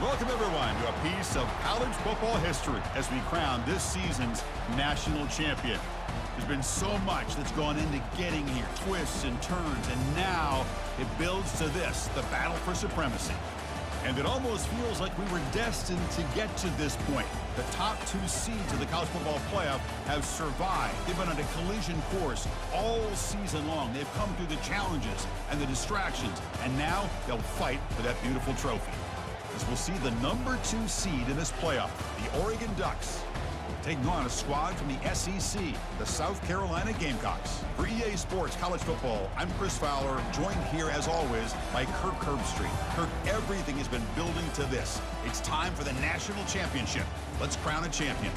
Welcome, everyone, to a piece of college football history as we crown this season's national champion. There's been so much that's gone into getting here, twists and turns, and now it builds to this, the battle for supremacy. And it almost feels like we were destined to get to this point. The top two seeds of the college football playoff have survived. They've been on a collision course all season long. They've come through the challenges and the distractions, and now they'll fight for that beautiful trophy. As we'll see the number 2 seed in this playoff, the Oregon Ducks, taking on a squad from the SEC, the South Carolina Gamecocks. For EA Sports College Football, I'm Chris Fowler, joined here as always by Kirk Herbstreit. Kirk, everything has been building to this. It's time for the national championship. Let's crown a champion.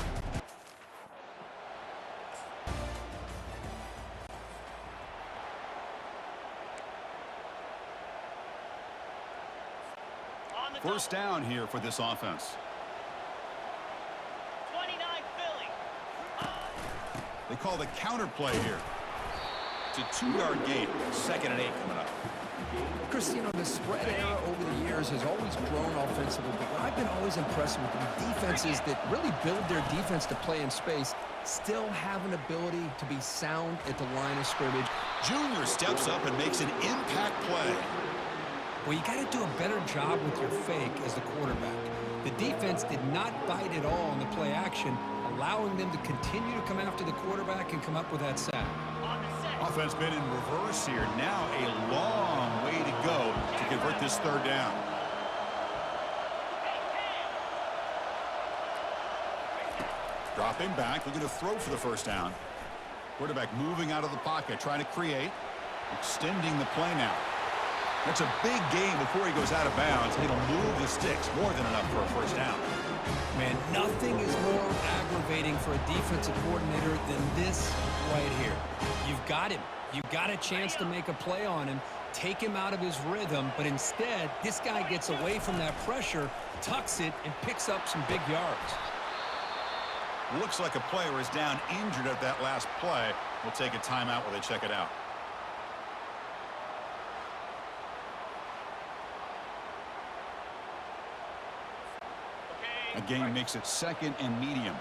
First down here for this offense. 29 Philly. They call the counter play here. It's a 2-yard gain. 2nd and 8 coming up. Chris, you know, the spread era over the years has always grown offensively, but what I've been always impressed with the defenses that really build their defense to play in space still have an ability to be sound at the line of scrimmage. Junior steps up and makes an impact play. Well, you got to do a better job with your fake as the quarterback. The defense did not bite at all on the play action, allowing them to continue to come after the quarterback and come up with that sack. Offense been in reverse here. Now a long way to go to convert this 3rd down. Dropping back, looking to throw for the 1st down. Quarterback moving out of the pocket, trying to create, extending the play now. That's a big gain before he goes out of bounds. It'll move the sticks more than enough for a 1st down. Man, nothing is more aggravating for a defensive coordinator than this right here. You've got him. You've got a chance to make a play on him, take him out of his rhythm, but instead, this guy gets away from that pressure, tucks it, and picks up some big yards. Looks like a player is down injured at that last play. We'll take a timeout while they check it out. A gain makes it 2nd and medium.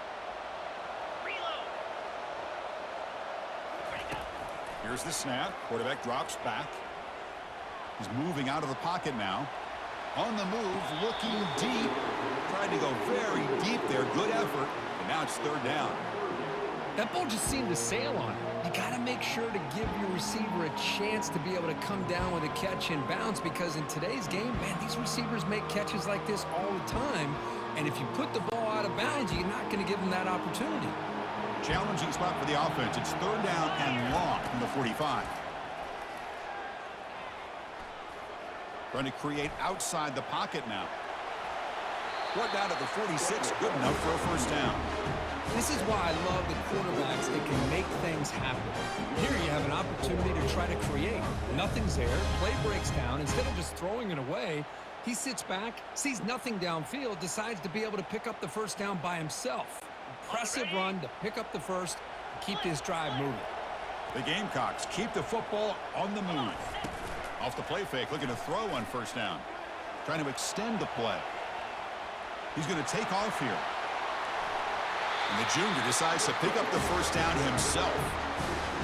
Here's the snap. Quarterback drops back. He's moving out of the pocket now. On the move, looking deep. Tried to go very deep there. Good effort. And now it's 3rd down. That ball just seemed to sail on it. You got to make sure to give your receiver a chance to be able to come down with a catch and bounce, because in today's game, man, these receivers make catches like this all the time. And if you put the ball out of bounds, you're not going to give them that opportunity. Challenging spot for the offense. It's 3rd down and long from the 45. Trying to create outside the pocket now. What down at the 46? Good enough for a 1st down. This is why I love the quarterbacks that can make things happen. Here you have an opportunity to try to create. Nothing's there. Play breaks down. Instead of just throwing it away, he sits back, sees nothing downfield, decides to be able to pick up the 1st down by himself. Impressive run to pick up the 1st and keep this drive moving. The Gamecocks keep the football on the move. Off the play fake, looking to throw on 1st down. Trying to extend the play. He's going to take off here. And the junior decides to pick up the 1st down himself.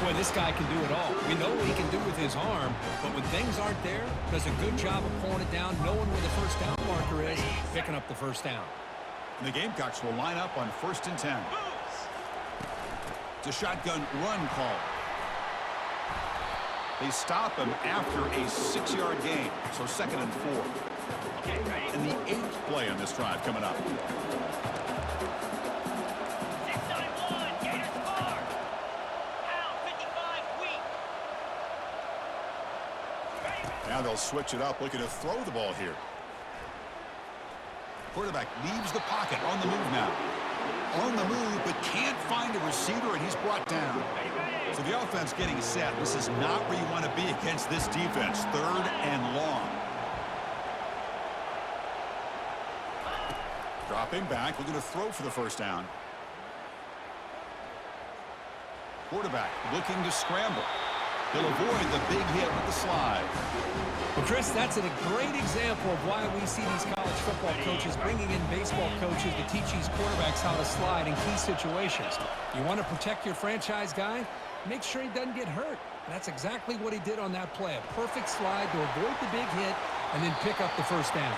Boy, this guy can do it all. We know what he can do with his arm, but when things aren't there, does a good job of pulling it down, knowing where the 1st down marker is, picking up the 1st down. And the Gamecocks will line up on 1st and 10. It's a shotgun run call. They stop him after a 6-yard gain, so 2nd and 4. And the 8th play on this drive coming up. Now they'll switch it up, looking to throw the ball here. Quarterback leaves the pocket, on the move now. On the move, but can't find a receiver, and he's brought down. So the offense getting set. This is not where you want to be against this defense. 3rd and long. Dropping back, looking to throw for the 1st down. Quarterback looking to scramble. He'll avoid the big hit with the slide. Well, Chris, that's a great example of why we see these college football coaches bringing in baseball coaches to teach these quarterbacks how to slide in key situations. You want to protect your franchise guy? Make sure he doesn't get hurt. That's exactly what he did on that play. A perfect slide to avoid the big hit and then pick up the first down.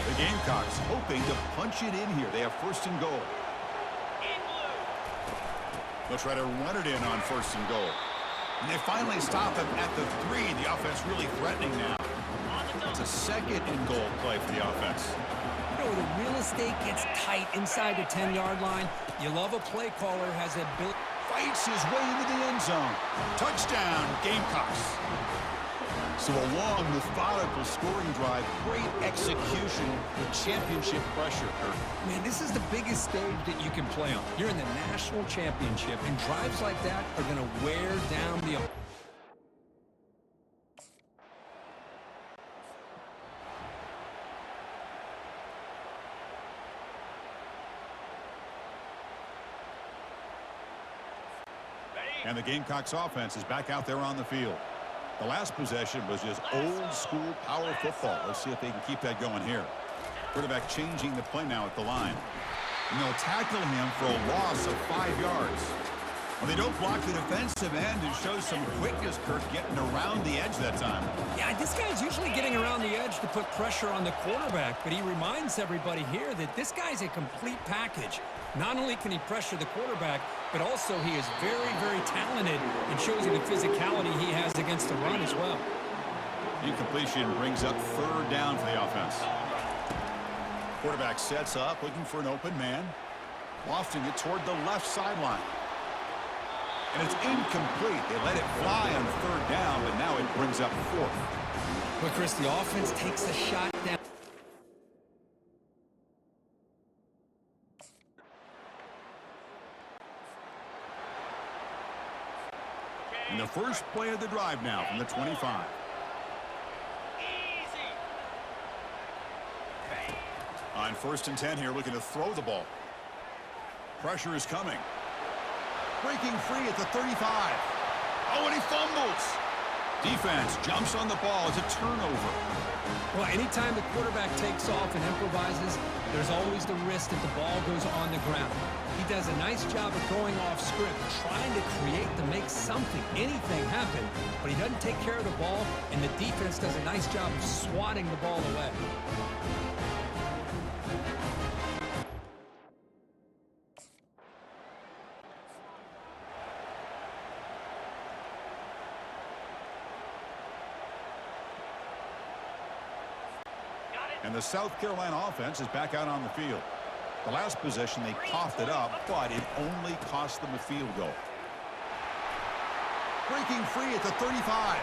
The Gamecocks hoping to punch it in here. They have first and goal. They'll try to run it in on first and goal. And they finally stop him at the 3. The offense really threatening now. It's a second and goal play for the offense. You know, the real estate gets tight inside the 10-yard line. You love a play caller has a ability. Fights his way into the end zone. Touchdown, Gamecocks. So a long, methodical scoring drive, great execution with championship pressure, Kurt. Man, this is the biggest stage that you can play on. You're in the national championship, and drives like that are going to wear down the... And the Gamecocks offense is back out there on the field. The last possession was just old-school power football. Let's see if they can keep that going here. Quarterback changing the play now at the line. And they'll tackle him for a loss of 5 yards. Well, they don't block the defensive end and show some quickness, Kirk, getting around the edge that time. Yeah, this guy's usually getting around the edge to put pressure on the quarterback, but he reminds everybody here that this guy's a complete package. Not only can he pressure the quarterback, but also he is very, very talented and shows you the physicality he has against the run as well. Incompletion brings up third down for the offense. Quarterback sets up, looking for an open man. Lofting it toward the left sideline. And it's incomplete. They let it fly on third down, but now it brings up fourth. But, Chris, the offense takes a shot down. And the first play of the drive now from the 25. On first and 10 here, looking to throw the ball. Pressure is coming. Breaking free at the 35. Oh, and he fumbles. Defense jumps on the ball. It's a turnover. Well, anytime the quarterback takes off and improvises, there's always the risk that the ball goes on the ground. He does a nice job of going off script, trying to create to make something, anything happen, but he doesn't take care of the ball, and the defense does a nice job of swatting the ball away. And the South Carolina offense is back out on the field. The last possession, they coughed it up, but it only cost them a field goal. Breaking free at the 35.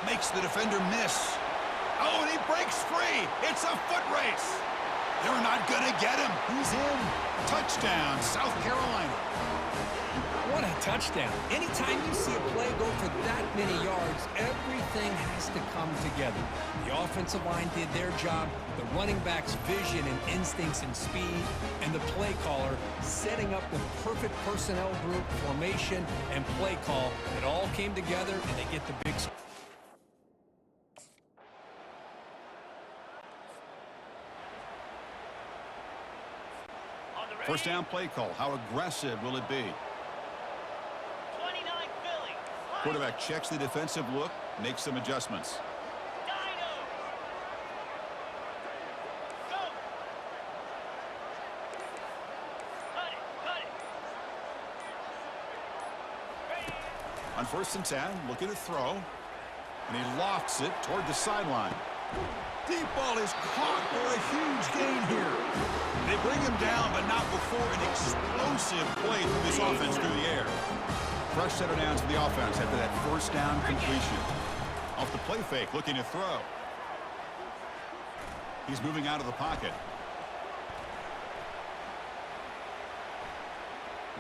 Makes the defender miss. Oh, and he breaks free. It's a foot race. They're not going to get him. He's in. Touchdown, South Carolina. What a touchdown. Anytime you see a play go for that many yards, everything has to come together. The offensive line did their job, the running back's vision and instincts and speed, and the play caller setting up the perfect personnel group, formation, and play call. It all came together, and they get the big... First down play call. How aggressive will it be? Quarterback checks the defensive look, makes some adjustments. On first and 10, looking to throw. And he lofts it toward the sideline. Deep ball is caught for a huge gain here. They bring him down, but not before an explosive play through this offense through the air. Fresh set of downs for the offense after that first down completion. Off the play fake, looking to throw. He's moving out of the pocket.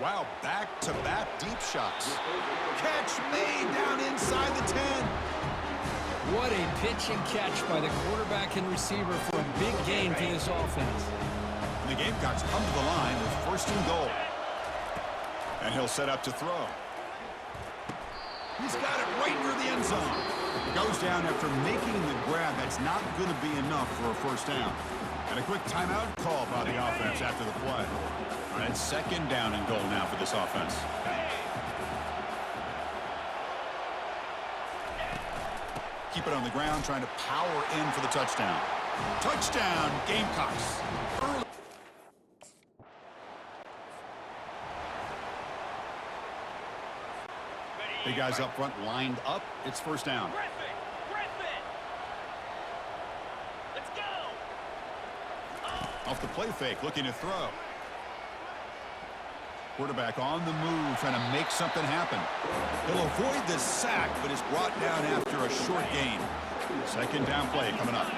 Wow, back-to-back deep shots. Catch me down inside the 10. What a pitch and catch by the quarterback and receiver for a big gain for this offense. The Gamecocks come to the line with first and goal. And he'll set up to throw. He's got it right near the end zone. It goes down after making the grab. That's not going to be enough for a first down. And a quick timeout call by the offense after the play. All right, second down and goal now for this offense. Keep it on the ground, trying to power in for the touchdown. Touchdown, Gamecocks. Early. Big guys up front lined up. It's first down. Griffin. Let's go. Off the play fake, looking to throw. Quarterback on the move, trying to make something happen. He'll avoid the sack, but is brought down after a short gain. Second down play coming up.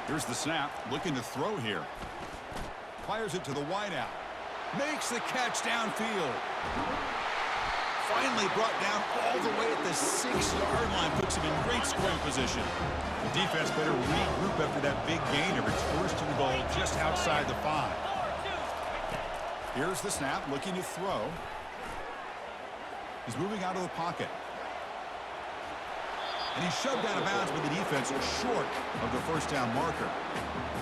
Here's the snap, looking to throw here. Fires it to the wideout. Makes the catch downfield. Finally brought down all the way at the 6-yard line. Puts him in great scoring position. The defense better regroup after that big gain. It's first and goal just outside the 5. Here's the snap, looking to throw. He's moving out of the pocket. And he's shoved out of bounds by the defense short of the first down marker.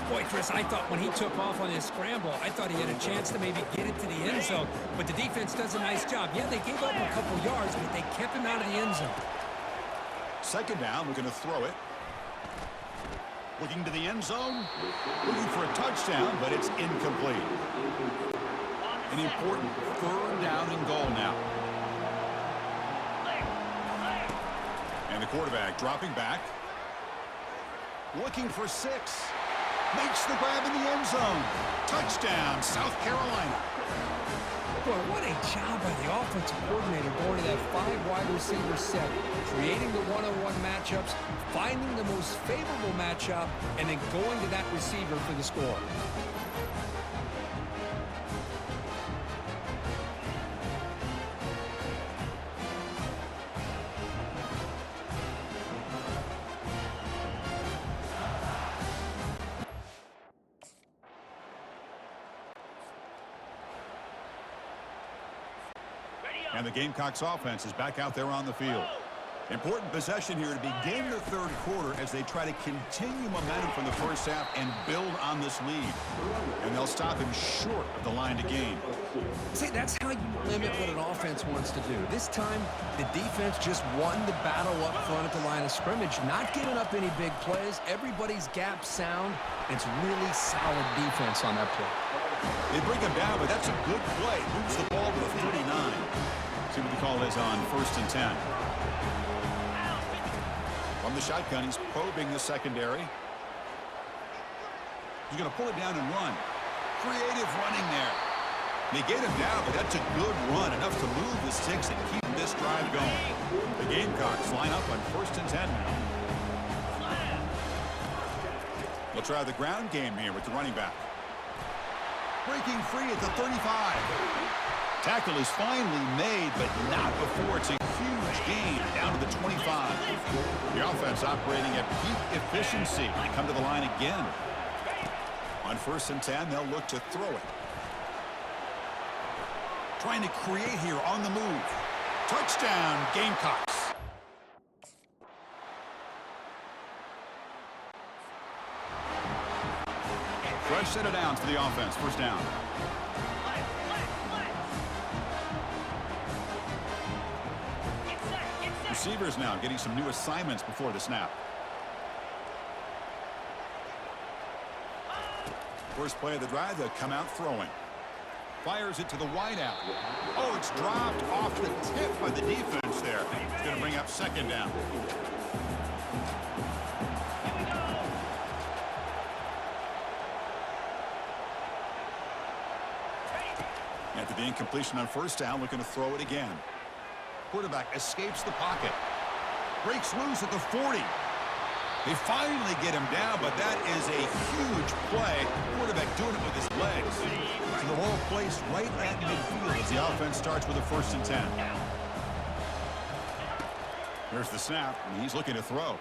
Boy, Chris, I thought when he took off on his scramble, I thought he had a chance to maybe get it to the end zone. But the defense does a nice job. Yeah, they gave up a couple yards, but they kept him out of the end zone. Second down, we're going to throw it. Looking to the end zone. Looking for a touchdown, but it's incomplete. An important third down and goal now. And the quarterback dropping back. Looking for 6. Makes the grab in the end zone. Touchdown, South Carolina. Boy, what a job by the offensive coordinator going to that 5-wide receiver set, creating the one-on-one matchups, finding the most favorable matchup, and then going to that receiver for the score. And the Gamecocks offense is back out there on the field. Important possession here to begin the third quarter as they try to continue momentum from the first half and build on this lead. And they'll stop him short of the line to gain. See, that's how you limit what an offense wants to do. This time, the defense just won the battle up front at the line of scrimmage, not giving up any big plays. Everybody's gap sound. It's really solid defense on that play. They bring him down, but that's a good play. Moves the ball to the 39. See what the call is on first and 10. From the shotgun, he's probing the secondary. He's going to pull it down and run. Creative running there. They get him down, but that's a good run. Enough to move the sticks and keep this drive going. The Gamecocks line up on first and 10 now. They'll try the ground game here with the running back. Breaking free at the 35. Tackle is finally made, but not before it's a huge gain down to the 25. The offense operating at peak efficiency. They come to the line again. On first and 10, they'll look to throw it. Trying to create here on the move. Touchdown, Gamecocks. Fresh set of downs for the offense. First down. Receivers now getting some new assignments before the snap. First play of the drive, they'll come out throwing. Fires it to the wideout. Oh, it's dropped off the tip by the defense there. It's going to bring up second down. After the incompletion on first down, looking to throw it again. Quarterback escapes the pocket. Breaks loose at the 40. They finally get him down, but that is a huge play. Quarterback doing it with his legs. So the ball placed right at midfield as the offense starts with a first and 10. Here's the snap, and he's looking to throw.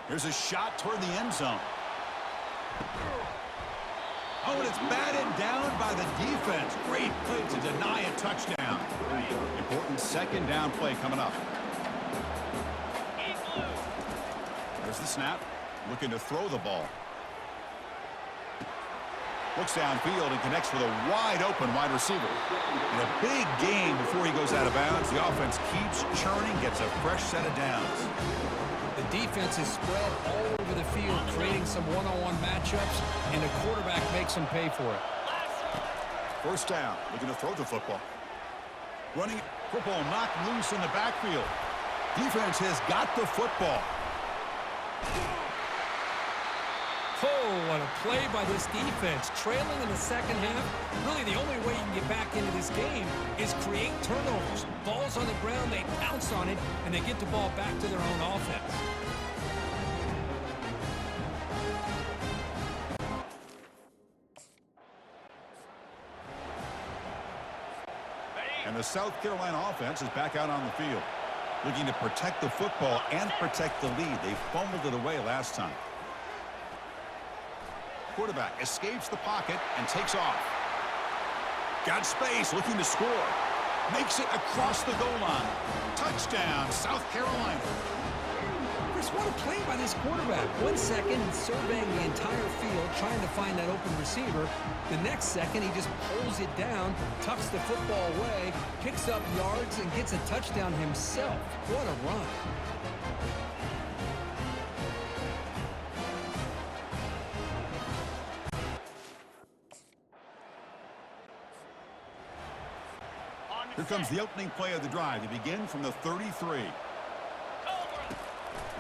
Here's a shot toward the end zone. Oh, and it's batted down by the defense. Great play to deny a touchdown. Important second down play coming up. There's the snap. Looking to throw the ball. Looks downfield and connects with a wide-open wide receiver. And a big gain before he goes out of bounds. The offense keeps churning, gets a fresh set of downs. The defense is spread all over the field, creating some one-on-one matchups, and the quarterback makes them pay for it. First down, looking to throw the football. Running football knocked loose in the backfield. Defense has got the football. Oh, what a play by this defense. Trailing in the second half, really the only way you can get back into this game is create turnovers. Ball's on the ground, they pounce on it, and they get the ball back to their own offense. And the South Carolina offense is back out on the field, looking to protect the football and protect the lead. They fumbled it away last time. Quarterback escapes the pocket and takes off. Got space, looking to score. Makes it across the goal line. Touchdown, South Carolina. Chris, what a play by this quarterback. 1 second, he's surveying the entire field, trying to find that open receiver. The next second, he just pulls it down, tucks the football away, picks up yards, and gets a touchdown himself. What a run. Here comes the opening play of the drive. They begin from the 33.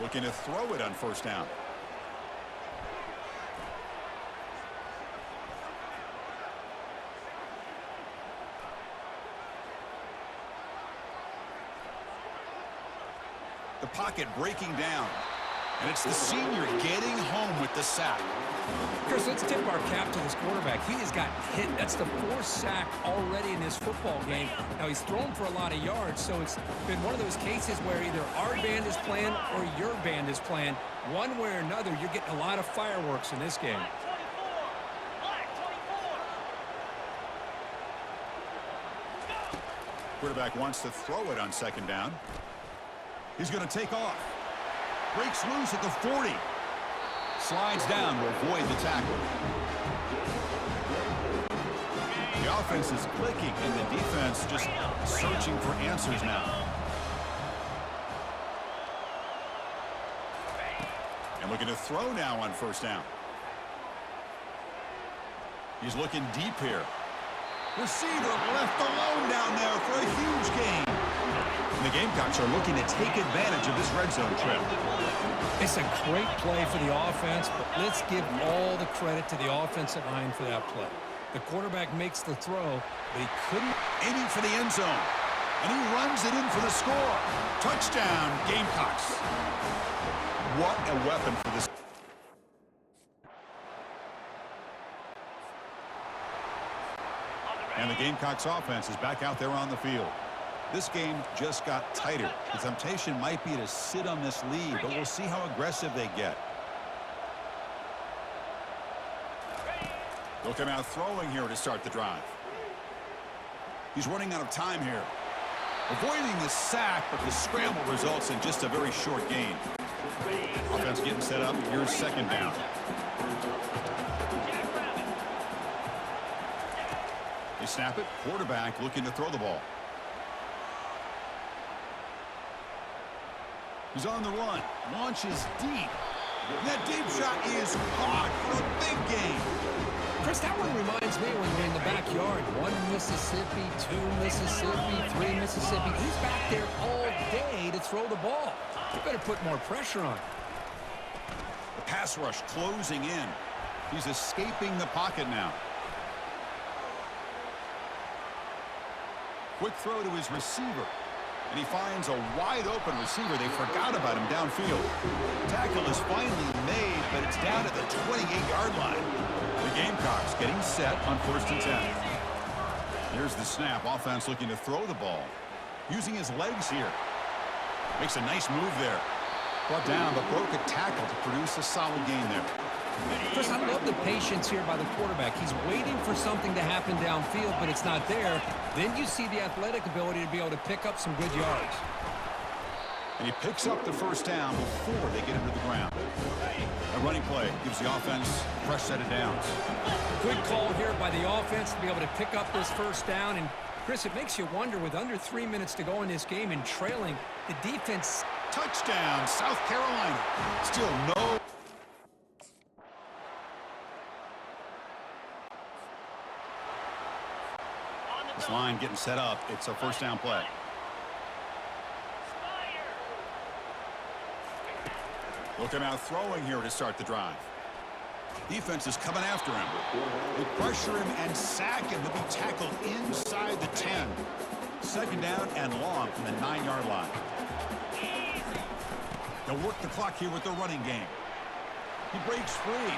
Looking to throw it on first down. The pocket breaking down. And it's the senior getting home with the sack. Chris, let's tip our cap to this quarterback. He has got hit. That's the 4th sack already in this football game. Now, he's thrown for a lot of yards, so it's been one of those cases where either our band is playing or your band is playing. One way or another, you're getting a lot of fireworks in this game. Quarterback wants to throw it on second down. He's going to take off. Breaks loose at the 40. Slides down to avoid the tackle. The offense is clicking, and the defense just searching for answers now. And looking to throw now on first down. He's looking deep here. Receiver left alone down there for a huge gain. And the Gamecocks are looking to take advantage of this red zone trip. It's a great play for the offense, but let's give all the credit to the offensive line for that play. The quarterback makes the throw, but he couldn't. Aiming for the end zone. And he runs it in for the score. Touchdown, Gamecocks. What a weapon for this. And the Gamecocks offense is back out there on the field. This game just got tighter. The temptation might be to sit on this lead, but we'll see how aggressive they get. They'll come out throwing here to start the drive. He's running out of time here. Avoiding the sack, but the scramble results in just a very short gain. Offense getting set up. Here's second down. They snap it. Quarterback looking to throw the ball. He's on the run. Launches deep. And that deep shot is caught for a big gain. Chris, that one reminds me when you're in the backyard. 1 Mississippi, 2 Mississippi, 3 Mississippi. He's back there all day to throw the ball. You better put more pressure on. The pass rush closing in. He's escaping the pocket now. Quick throw to his receiver. And he finds a wide-open receiver. They forgot about him downfield. Tackle is finally made, but it's down at the 28-yard line. The Gamecocks getting set on 1st and 10. Here's the snap. Offense looking to throw the ball. Using his legs here. Makes a nice move there. Brought down, but broke a tackle to produce a solid gain there. Chris, I love the patience here by the quarterback. He's waiting for something to happen downfield, but it's not there. Then you see the athletic ability to be able to pick up some good yards. And he picks up the first down before they get him to the ground. A running play gives the offense a fresh set of downs. Good call here by the offense to be able to pick up this first down. And, Chris, it makes you wonder, with under 3 minutes to go in this game and trailing, the defense... Touchdown, South Carolina. Still no... This line getting set up. It's a first down play. Looking out throwing here to start the drive. Defense is coming after him. They pressure him and sack him to be tackled inside the 10. Second down and long from the 9-yard line. They'll work the clock here with the running game. He breaks free.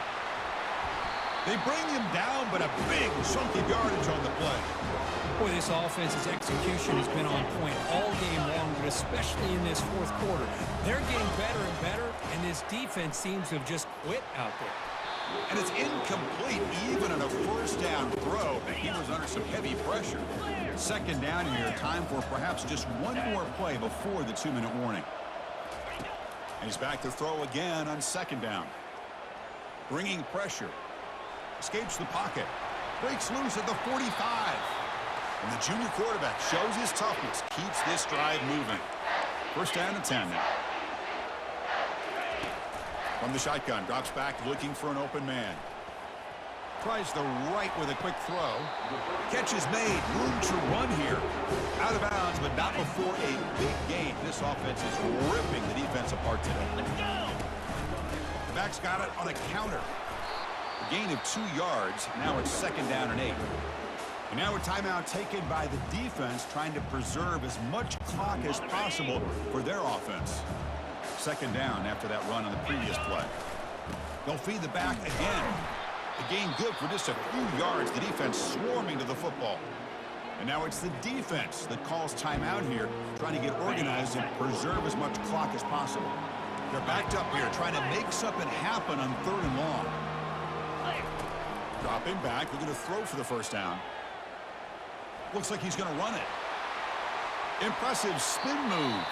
They bring him down, but a big chunky yardage on the play. Boy, this offense's execution has been on point all game long, but especially in this fourth quarter. They're getting better and better, and this defense seems to have just quit out there. And it's incomplete, even on a first down throw. He was under some heavy pressure. Second down here, time for perhaps just one more play before the 2-minute warning. And he's back to throw again on second down. Bringing pressure. Escapes the pocket. Breaks loose at the 45. And the junior quarterback shows his toughness. Keeps this drive moving. First down and 10 now. From the shotgun, drops back looking for an open man. Tries the right with a quick throw. Catch is made. Room to run here. Out of bounds, but not before a big gain. This offense is ripping the defense apart today. Let's go. The back's got it on a counter. A gain of 2 yards. Now it's second down and 8. And now a timeout taken by the defense, trying to preserve as much clock as possible for their offense. Second down after that run on the previous play. They'll feed the back again. The gain good for just a few yards. The defense swarming to the football. And now it's the defense that calls timeout here, trying to get organized and preserve as much clock as possible. They're backed up here, trying to make something happen on third and long. Dropping back, they're going to throw for the first down. Looks like he's going to run it. Impressive spin move.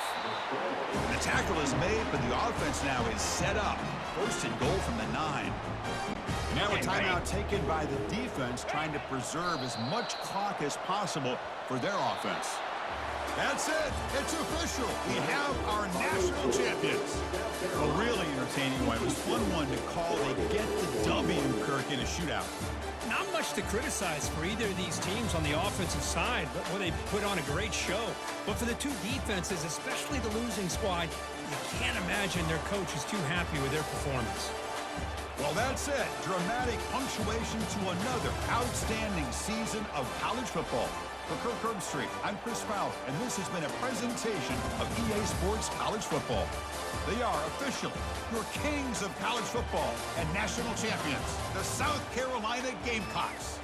The tackle is made, but the offense now is set up. First and goal from the 9. And now a timeout taken by the defense, trying to preserve as much clock as possible for their offense. That's it. It's official. We have our national champions. A really entertaining one. It was fun one to call. They get the W, Kirk, in a shootout. Not much to criticize for either of these teams on the offensive side, but they put on a great show. But for the two defenses, especially the losing squad, you can't imagine their coach is too happy with their performance. Well, that's it. Dramatic punctuation to another outstanding season of college football. For Kirk Herbstreit, I'm Chris Fowler, and this has been a presentation of EA Sports College Football. They are officially your kings of college football and national champions, the South Carolina Gamecocks.